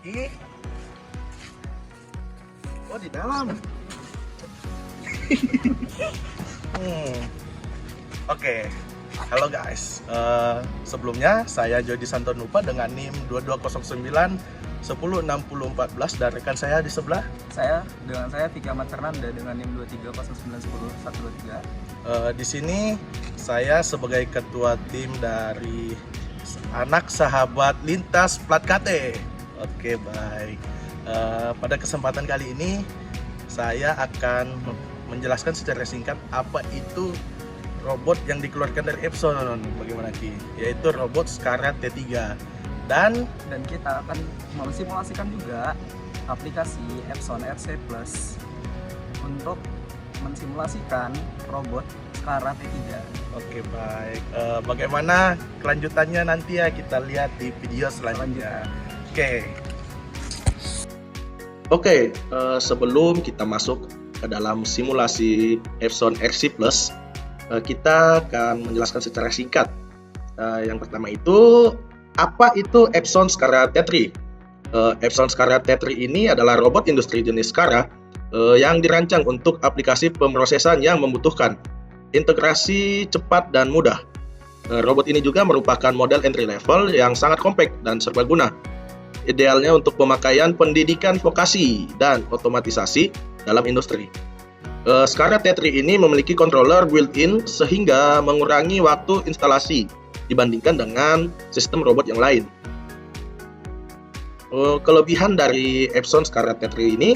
lagi. Oh, di dalam. Oke. Halo guys. Sebelumnya saya Jody Santonupa dengan NIM 2209 106014 dan rekan saya di sebelah. Saya Vika Maternanda dengan NIM 230910 123. Di sini saya sebagai ketua tim dari anak sahabat lintas plat KT. Oke, baik. Pada kesempatan kali ini saya akan menjelaskan secara singkat apa itu robot yang dikeluarkan dari Epson. Bagaimana Ki? Yaitu robot Scarra T3. Dan kita akan mensimulasikan juga aplikasi Epson RC Plus untuk mensimulasikan robot Scarra T3. Oke, baik. Bagaimana kelanjutannya nanti ya kita lihat di video selanjutnya. Oke, sebelum kita masuk ke dalam simulasi Epson RC Plus, kita akan menjelaskan secara singkat. Yang pertama itu, apa itu Epson Scarra T3? Epson Scarra T3 ini adalah robot industri jenis Scarra yang dirancang untuk aplikasi pemrosesan yang membutuhkan integrasi cepat dan mudah. Robot ini juga merupakan model entry level yang sangat compact dan serbaguna. Idealnya untuk pemakaian pendidikan vokasi dan otomatisasi dalam industri. Scarra T3 ini memiliki controller built-in sehingga mengurangi waktu instalasi dibandingkan dengan sistem robot yang lain. Kelebihan dari Epson Scarra T3 ini,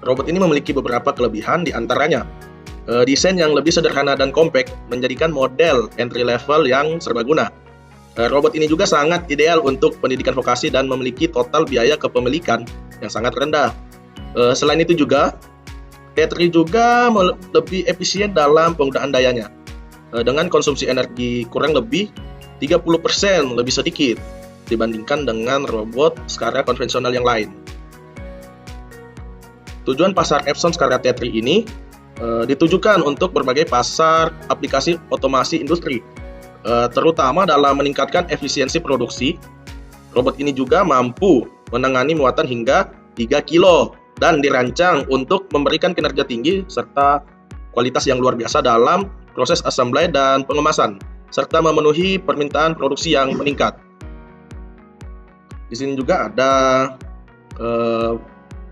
robot ini memiliki beberapa kelebihan, di antaranya desain yang lebih sederhana dan compact menjadikan model entry level yang serbaguna. Robot ini juga sangat ideal untuk pendidikan vokasi dan memiliki total biaya kepemilikan yang sangat rendah. Selain itu juga, T3 juga lebih efisien dalam penggunaan dayanya, dengan konsumsi energi kurang lebih 30% lebih sedikit dibandingkan dengan robot Scarra konvensional yang lain. Tujuan pasar Epson Scarra T3 ini ditujukan untuk berbagai pasar aplikasi otomasi industri, terutama dalam meningkatkan efisiensi produksi. Robot ini juga mampu menangani muatan hingga 3 kilo dan dirancang untuk memberikan kinerja tinggi serta kualitas yang luar biasa dalam proses assembly dan pengemasan, serta memenuhi permintaan produksi yang meningkat. Di sini juga ada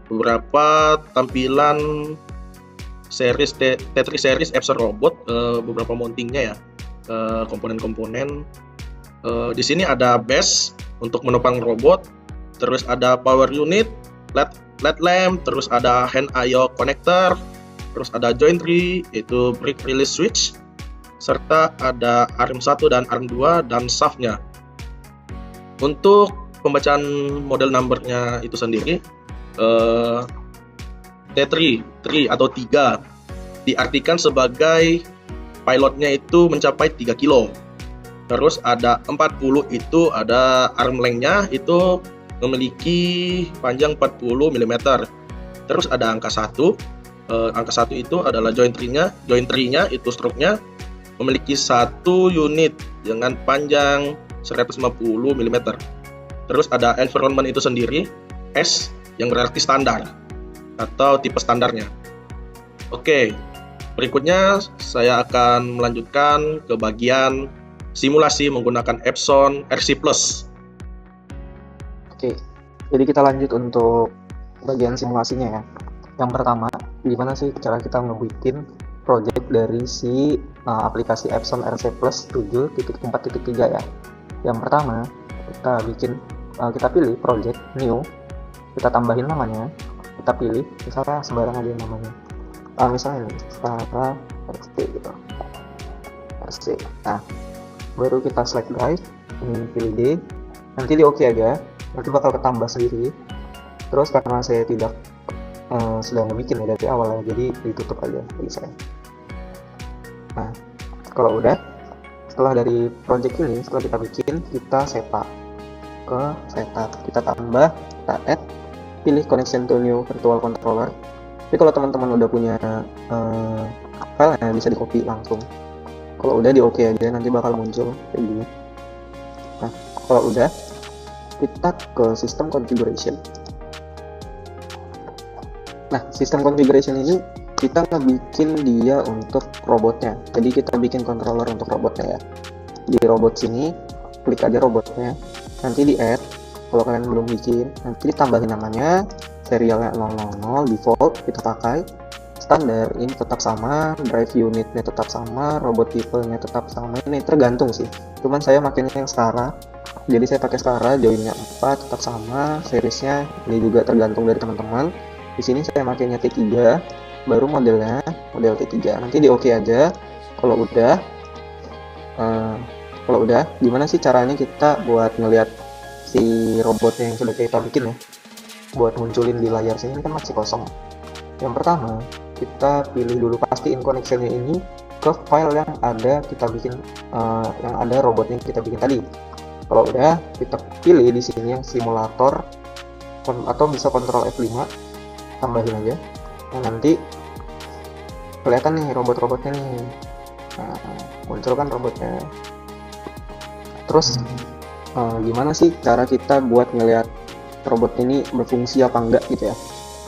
beberapa tampilan series T3 series Epson robot, beberapa mountingnya ya, komponen-komponen. Di sini ada base untuk menopang robot, terus ada power unit, LED lamp, terus ada hand I/O connector, terus ada jointry yaitu brick release switch, serta ada ARM1 dan ARM2 dan shaftnya. Untuk pembacaan model numbernya itu sendiri, T3 atau 3 diartikan sebagai pilotnya itu mencapai 3 kilo. Terus ada 40 itu ada arm length-nya itu memiliki panjang 40 mm. Terus ada angka 1. Angka 1 itu adalah jointry-nya itu stroke-nya memiliki 1 unit dengan panjang 150 mm. Terus ada environment itu sendiri S yang berarti standar atau tipe standarnya. Oke, berikutnya saya akan melanjutkan ke bagian simulasi menggunakan Epson RC Plus. Oke, jadi kita lanjut untuk bagian simulasinya ya. Yang pertama, gimana sih cara kita ngebikin project dari si aplikasi Epson RC Plus 7.4.3 ya. Yang pertama, kita pilih project new, kita tambahin namanya, kita pilih misalnya sembarang aja namanya. Misalnya ini Scarra RC gitu. RC. Nah, baru kita select drive, ini pilih D, nanti di OK aja, nanti bakal ketambah sendiri. Terus karena saya tidak sudah ngebikin ya dari awal ya, jadi ditutup aja bagi saya. Nah, kalau udah, setelah dari project ini, setelah kita bikin, kita setup ke setup, kita tambah, kita add, pilih connection to new virtual controller. Tapi kalau teman-teman udah punya filenya bisa di copy langsung. Kalau udah di OK aja, nanti bakal muncul kayak gini. Nah, kalau udah, kita ke sistem configuration. Nah, sistem configuration ini kita ngebikin dia untuk robotnya. Jadi kita bikin controller untuk robotnya ya. Di robot sini, klik aja robotnya, nanti di add. Kalau kalian belum bikin, nanti ditambahin namanya, serialnya 000, default kita pakai, standar ini tetap sama, drive unitnya tetap sama, robot tipenya tetap sama. Ini tergantung sih, cuman saya makainya yang Stara, jadi saya pakai Stara, joinnya 4 tetap sama, seriesnya ini juga tergantung dari teman-teman. Di sini saya makainya T3, baru modelnya model T3. Nanti di oke aja. Kalau udah gimana sih caranya kita buat ngelihat si robotnya yang sudah kita bikin ya, buat munculin di layar sini kan masih kosong. Yang pertama, kita pilih dulu, pastiin connectionnya ini ke file yang ada kita bikin, yang ada robotnya yang kita bikin tadi. Kalau udah, kita pilih di sini yang simulator, atau bisa Ctrl F5, tambahin aja. Nah, nanti kelihatan nih robot-robotnya nih. Nah, muncul kan robotnya. Terus gimana sih cara kita buat ngelihat robot ini berfungsi apa enggak gitu ya?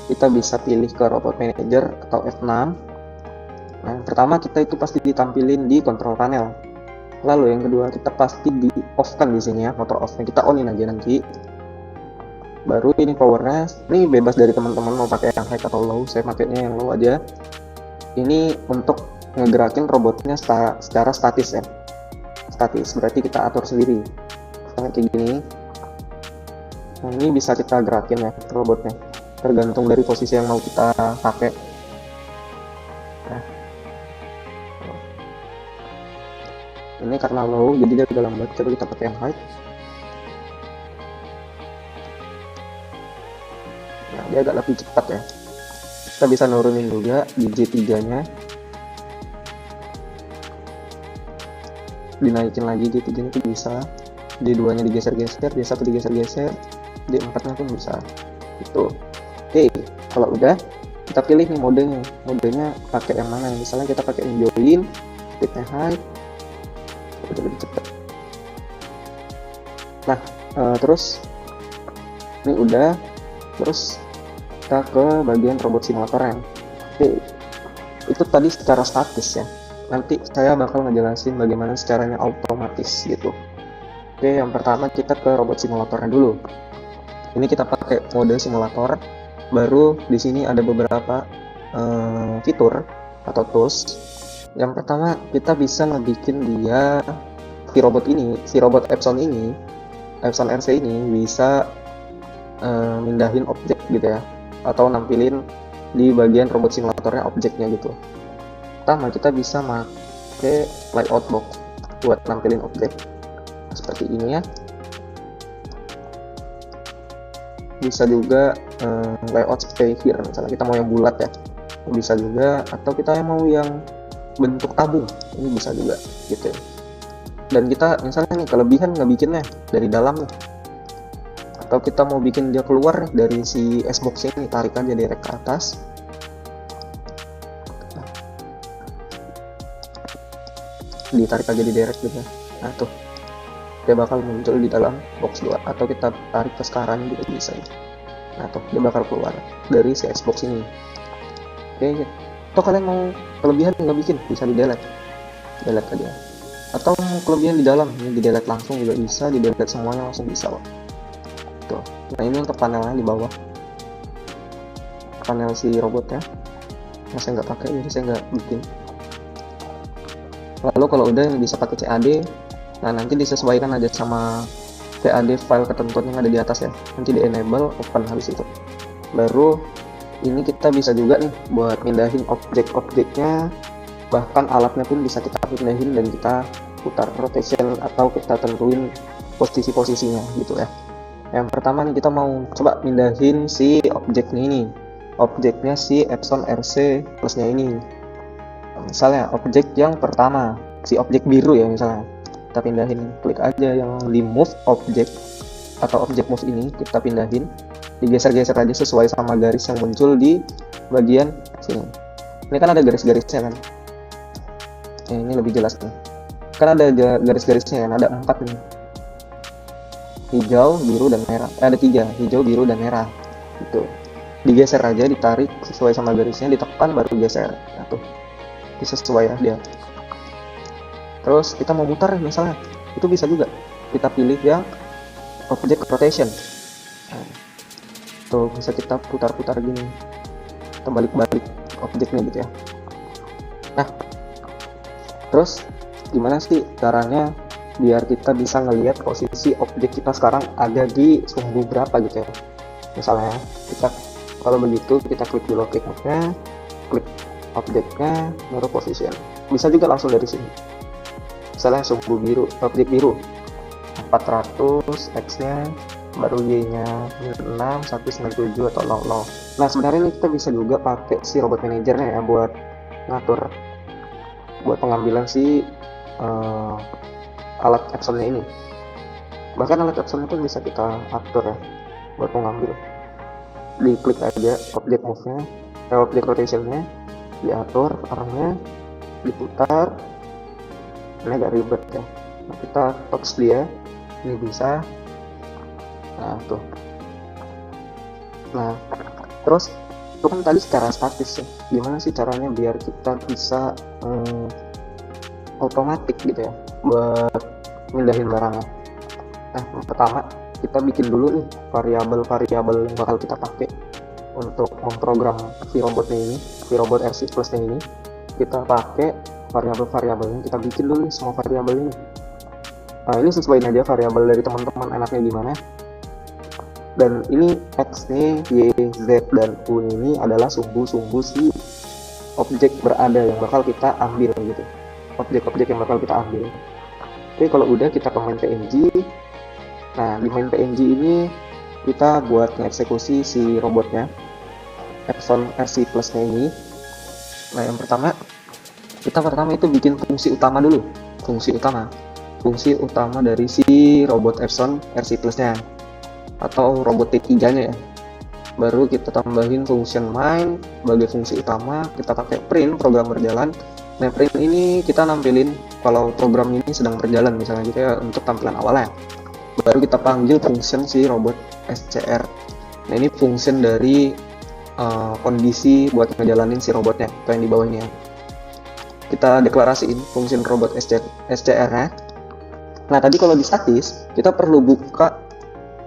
Kita bisa pilih ke robot manager atau F6. Nah, pertama kita itu pasti ditampilin di control panel. Lalu yang kedua kita pasti di off kan di sini ya, motor off-nya kita onin aja nanti. Baru ini powernya, ini bebas dari teman-teman mau pakai yang high atau low. Saya pakainya yang low aja. Ini untuk ngegerakin robotnya secara statis ya. Statis berarti kita atur sendiri. Kayak gini. Nah, ini bisa kita gerakin ya robotnya, tergantung dari posisi yang mau kita pakai. Nah, ini karena low jadi dia agak lambat. Coba kita pakai yang high. Nah, dia agak lebih cepat ya. Kita bisa nurunin juga di J3 nya, dinaikin lagi. J3 nya itu bisa, D2 nya digeser-geser, D1 digeser-geser, D4 nya pun bisa gitu. Oke, kalau udah kita pilih nih modenya pakai yang mana. Misalnya kita pakai yang join, speednya high, udah lebih cepat. Nah, terus ini udah, terus kita ke bagian robot simulatornya. Oke, itu tadi secara statis ya. Nanti saya bakal ngejelasin bagaimana secaranya otomatis gitu. Oke, yang pertama kita ke robot simulatornya dulu. Ini kita pakai mode simulator. Baru di sini ada beberapa fitur atau tools. Yang pertama kita bisa ngebikin dia, si robot Epson ini, Epson RC ini bisa mindahin objek gitu ya, atau nampilin di bagian robot simulatornya objeknya gitu. Pertama kita bisa pakai layout box buat nampilin objek seperti ini ya. Bisa juga layout sphere, misalnya kita mau yang bulat ya, bisa juga, atau kita mau yang bentuk tabung, ini bisa juga gitu ya. Dan kita misalnya nih kelebihan ngebikinnya dari dalam nih, atau kita mau bikin dia keluar nih dari si S-box ini, tarik aja direct ke atas. Ditarik aja di direct gitu. Nah tuh, dia bakal muncul di dalam box 2, atau kita tarik ke sekarang juga bisa. Nah tuh, dia bakal keluar dari si Xbox ini. Oke, atau kalian mau kelebihan nggak bikin, bisa di delete aja. Atau kelebihan di dalam, ini di delete langsung juga bisa, di delete semuanya langsung bisa kok. Tuh. Nah ini untuk panelnya di bawah, panel si robotnya. Nah saya nggak pakai, jadi saya nggak bikin. Lalu kalau udah bisa pakai CAD. Nah nanti disesuaikan aja sama CAD file ketentuan yang ada di atas ya. Nanti di enable, open habis itu. Baru ini kita bisa juga nih buat pindahin objek-objeknya, bahkan alatnya pun bisa kita pindahin dan kita putar rotation atau kita tentuin posisi-posisinya gitu ya. Yang pertama nih kita mau coba pindahin si objeknya ini, objeknya si Epson RC plusnya ini. Misalnya objek yang pertama, si objek biru ya misalnya, kita pindahin, klik aja yang di move object atau object move ini, kita pindahin, digeser-geser aja sesuai sama garis yang muncul di bagian sini. Ini kan ada garis-garisnya kan, ini lebih jelas nih, kan ada garis-garisnya kan, ada 4 nih. hijau, biru, dan merah. Ada 3, hijau, biru, dan merah. Gitu. Digeser aja, ditarik sesuai sama garisnya, ditekan baru geser. Nah tuh, bisa sesuai ya dia. Terus kita mau mutar misalnya, itu bisa juga. Kita pilih yang object rotation. Nah, tuh bisa kita putar-putar gini, kita balik-balik objeknya gitu ya. Nah, terus gimana sih caranya biar kita bisa ngelihat posisi objek kita sekarang ada di sumbu berapa gitu ya. Misalnya kita kalau begitu kita klik dulu objeknya, klik objeknya, baru position. Bisa juga langsung dari sini. Misalnya sumbu biru, objek biru 400, X-nya baru Y-nya 6, 197 atau 00. Nah, sebenarnya ini kita bisa juga pakai si robot manajernya ya buat ngatur, buat pengambilan si alat Epsonnya ini. Bahkan alat Epsonnya pun bisa kita atur ya buat mengambil. Diklik aja object move-nya, object rotation-nya, diatur arahnya, diputar. Ini agak ribet ya. Nah, kita touch dia, ini bisa. Nah tuh. Nah terus itu kan tadi secara statis ya. Gimana sih caranya biar kita bisa otomatis gitu ya buat mindahin barangnya. Nah pertama kita bikin dulu nih variabel-variabel yang bakal kita pakai untuk memprogram si robotnya ini, si robot RC Plus-nya ini. Kita pakai variabel-variabelnya, kita bikin dulu nih semua variabel ini. Nah ini sesuaiin aja variabel dari teman-teman enaknya gimana. Dan ini X nih, Y, Z, dan U ini adalah sumbu-sumbu si objek berada yang bakal kita ambil gitu. Objek-objek yang bakal kita ambil. Oke, kalau udah kita ke main PNG. Nah, di main PNG ini kita buat ngeksekusi si robotnya, Epson RC Plus-nya ini. Nah, yang pertama, kita itu bikin fungsi utama dulu. Fungsi utama dari si robot Epson RC Plus-nya atau robot T3-nya ya. Baru kita tambahin function main sebagai fungsi utama. Kita pakai print program berjalan. Nah, print ini kita nampilin kalau program ini sedang berjalan misalnya gitu ya untuk tampilan awalnya. Baru kita panggil function si robot SCR. Nah, ini function dari kondisi buat ngejalanin si robotnya, kayak yang di bawah ini ya. Kita deklarasiin function robot SCR-nya. Nah, tadi kalau di statis kita perlu buka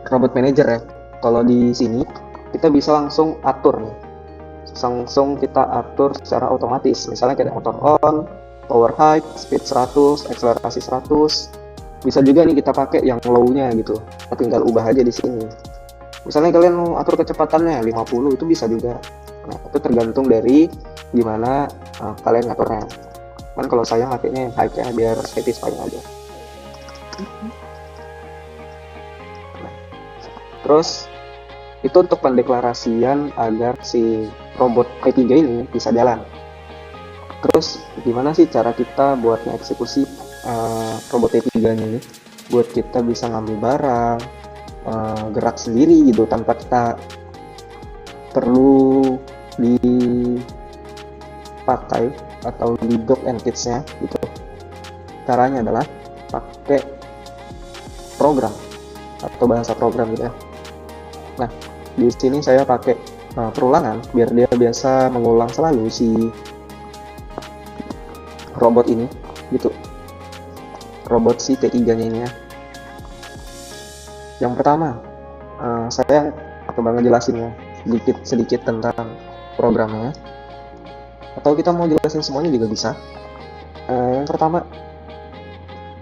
robot manager ya. Kalau di sini kita bisa langsung atur nih. Langsung kita atur secara otomatis. Misalnya kayak motor on, power height, speed 100, akselerasi 100. Bisa juga nih kita pakai yang low-nya gitu. Kita tinggal ubah aja di sini. Misalnya kalian mau atur kecepatannya 50 itu bisa juga. Nah, itu tergantung dari gimana kalian ngaturnya. Kan kalau saya pakainya yang high-nya biar satisfying aja. Terus itu untuk pendeklarasian agar si robot T3 ini bisa jalan. Terus gimana sih cara kita buat mengeksekusi robot T3 ini buat kita bisa ngambil barang, gerak sendiri gitu tanpa kita perlu dipakai atau di dock and kits-nya gitu. Caranya adalah pakai program atau bahasa program gitu ya. Nah, di sini saya pakai perulangan biar dia biasa mengulang selalu si robot ini gitu. Robot si T3-nya ini ya. Yang pertama, saya coba ngejelasin ya sedikit tentang programnya. Atau kita mau jelasin semuanya juga bisa. Yang pertama,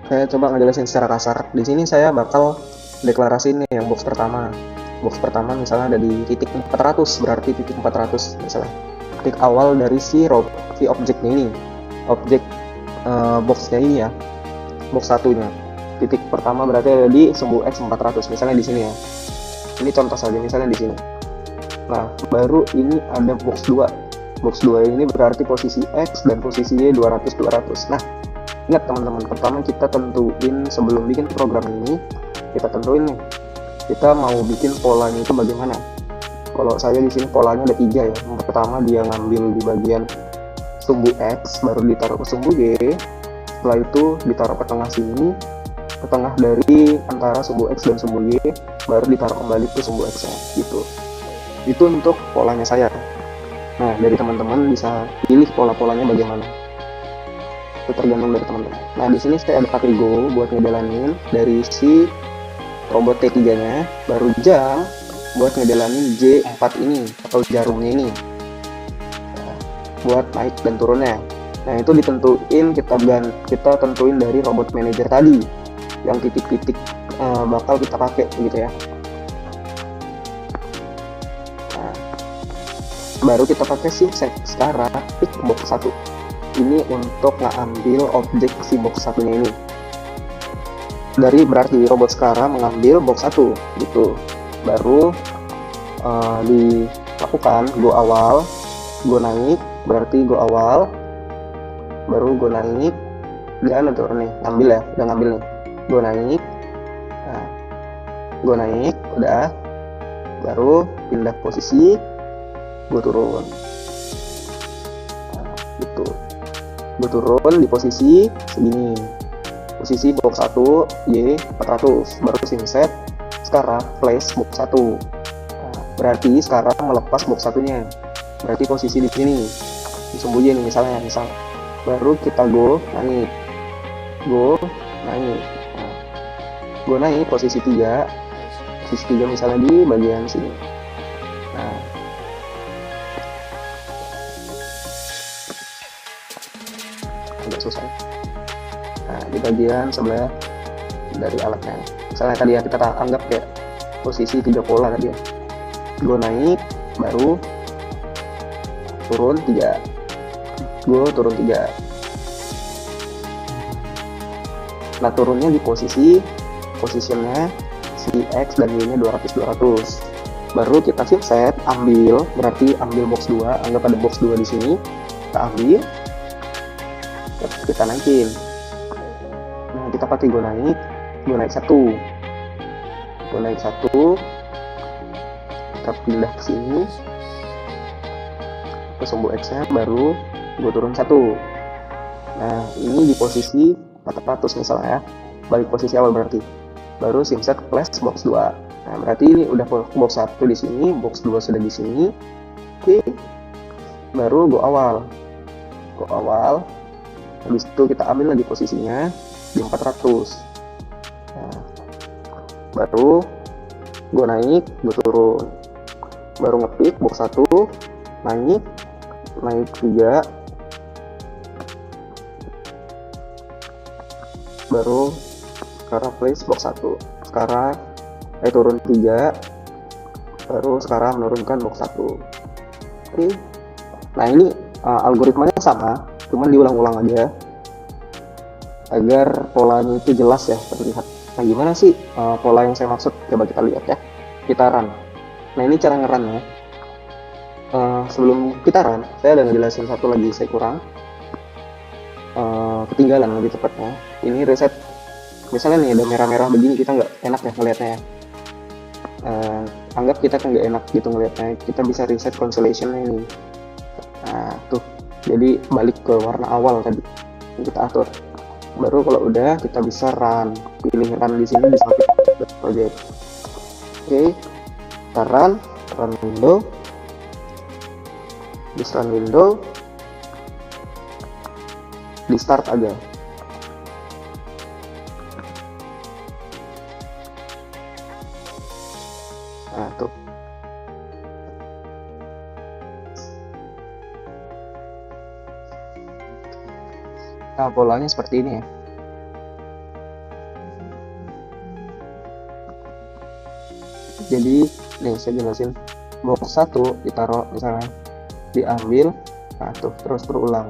saya coba ngejelasin secara kasar. Di sini saya bakal deklarasiin nih yang box pertama. Box pertama misalnya ada di titik 400, berarti titik 400 misalnya. Titik awal dari si objeknya ini. Objek boxnya ini ya. Box satunya. Titik pertama berarti ada di sumbu X 400 misalnya di sini ya. Ini contoh saja misalnya di sini. Nah, baru ini ada box 2. Box 2 ini berarti posisi X dan posisi Y 200 200. Nah, ingat teman-teman, pertama kita tentuin sebelum bikin program ini, kita tentuin nih kita mau bikin polanya itu bagaimana. Kalau saya di sini polanya ada 3 ya. Yang pertama dia ngambil di bagian sumbu X, baru ditaruh ke sumbu Y. Setelah itu ditaruh ke tengah sini, ke tengah dari antara sumbu X dan sumbu Y, baru ditaruh kembali ke sumbu X nya gitu. Itu untuk polanya saya. Nah, dari teman-teman bisa pilih pola-polanya bagaimana, itu tergantung dari teman-teman. Nah, di sini saya ada pakai Go buat ngejalanin dari si robot T3 nya, baru jam buat ngejalanin J4 ini atau jarumnya ini, buat naik dan turunnya. Nah, itu ditentuin, kita tentuin dari robot manager tadi yang titik-titik bakal kita pakai gitu ya. Nah, baru kita pakai si sekarang pick box 1 ini untuk ngambil objek si box satunya ini. Dari berarti robot sekarang mengambil box 1 gitu. Baru dilakukan go awal, go naik, berarti go awal, baru go naik, dan turun nih, ngambil ya, udah ngambil nih, go naik, nah, go naik, udah, baru pindah posisi, go turun, nah, gitu, go turun di posisi segini, posisi box 1, Y 400, baru simset, sekarang place box 1, nah, berarti sekarang melepas box satunya, berarti posisi di sini, disembunyi nih misalnya, baru kita go naik, nah, go naik posisi 3 misalnya di bagian sini. Nah, agak susah. Nah, di bagian sebelah dari alatnya, misalnya tadi ya, kita anggap kayak posisi 3 pola tadi ya, go naik, baru turun 3, go turun 3. Nah, turunnya di positionnya si X dan Y nya 200 baru kita set, ambil, berarti ambil box 2, anggap ada box 2 di sini, kita ambil, kita naikin. Nah, kita pakai go naik 1, kita pindah ke sini ke sumbu X nya, baru go turun 1. Nah, ini di posisi 400 misalnya ya, balik posisi awal berarti, baru simset place box 2. Nah, berarti ini udah box 1 di sini, box 2 sudah di sini. Oke, baru go awal, habis itu kita ambil lagi posisinya di 400. Nah, baru go naik, go turun, baru ngepick box 1, naik 3, baru sekarang place box 1, sekarang turun 3, baru sekarang menurunkan box 1. Oke. Nah, ini algoritmanya sama, cuman diulang-ulang aja agar polanya itu jelas ya, terlihat. Nah, gimana sih pola yang saya maksud? Coba kita lihat ya, kita run. Nah, ini cara nge-run ya. Sebelum kita run, saya ada ngejelasin satu lagi, saya kurang ketinggalan lebih tepatnya. Ini reset, misalnya nih ada merah-merah begini, kita nggak enak ya ngelihatnya ya. Anggap kita kan nggak enak gitu ngelihatnya, kita bisa reset constellation-nya ini. Nah, tuh, jadi balik ke warna awal tadi yang kita atur. Baru kalau udah, kita bisa run, pilih run di sini di samping project. Oke, kita run window, run window, di start aja. Nah, tuh. Nah, polanya seperti ini ya. Jadi, nih saya jelasin. Box 1 ditaruh misalnya, diambil, nah tuh terus berulang.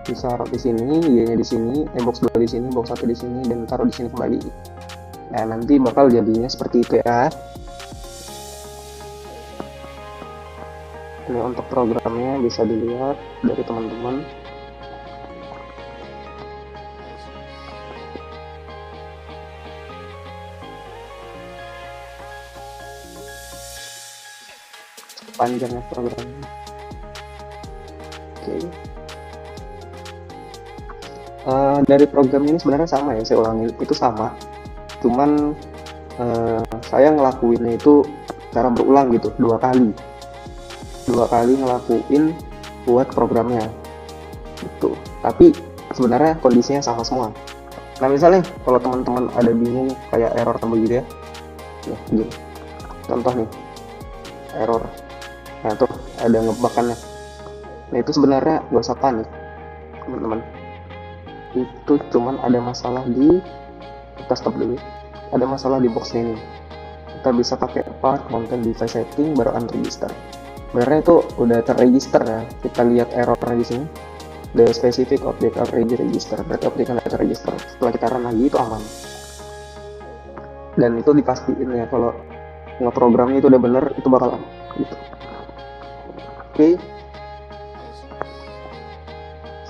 Ditaruh di sini, Y-nya di sini, box 2 di sini, box 1 di sini, dan taruh di sini kembali. Nah, nanti bakal jadinya seperti itu ya. Ini untuk programnya bisa dilihat dari teman-teman. Panjangnya programnya. Oke. Dari program ini sebenarnya sama ya, saya ulangi, itu sama. Cuman saya ngelakuinnya itu cara berulang gitu, 2 kali. 2 kali ngelakuin buat programnya gitu. Tapi sebenarnya kondisinya sama semua. Nah misalnya kalau teman-teman ada bingung kayak error tambah gitu ya, nah, gini. Contoh nih, error. Nah tuh ada ngebakannya. Nah itu sebenarnya gak usah panik teman-teman. Itu cuman ada masalah di, kita stop dulu. Ada masalah di box ini. Kita bisa pakai part content device setting baru unregister. Sebenarnya itu udah terregister ya. Kita lihat errornya di sini. The specific object already register. Berarti objeknya udah terregister. Setelah kita run lagi itu aman. Dan itu dipastiin ya kalau ngeprogramnya itu udah bener, itu bakal aman. Gitu. Oke.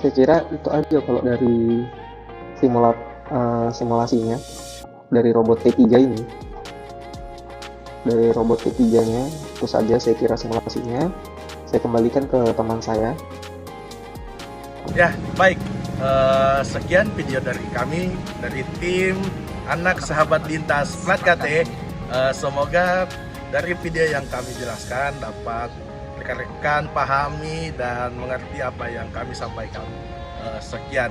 Saya kira itu aja kalau dari simulasinya dari robot T3 ini. Dari robot T3-nya itu saja saya kira simulasinya. Saya kembalikan ke teman saya. Ya, baik. Sekian video dari kami, dari tim anak sahabat lintas Plat KT. Semoga dari video yang kami jelaskan dapat rekan-rekan pahami dan mengerti apa yang kami sampaikan. Sekian.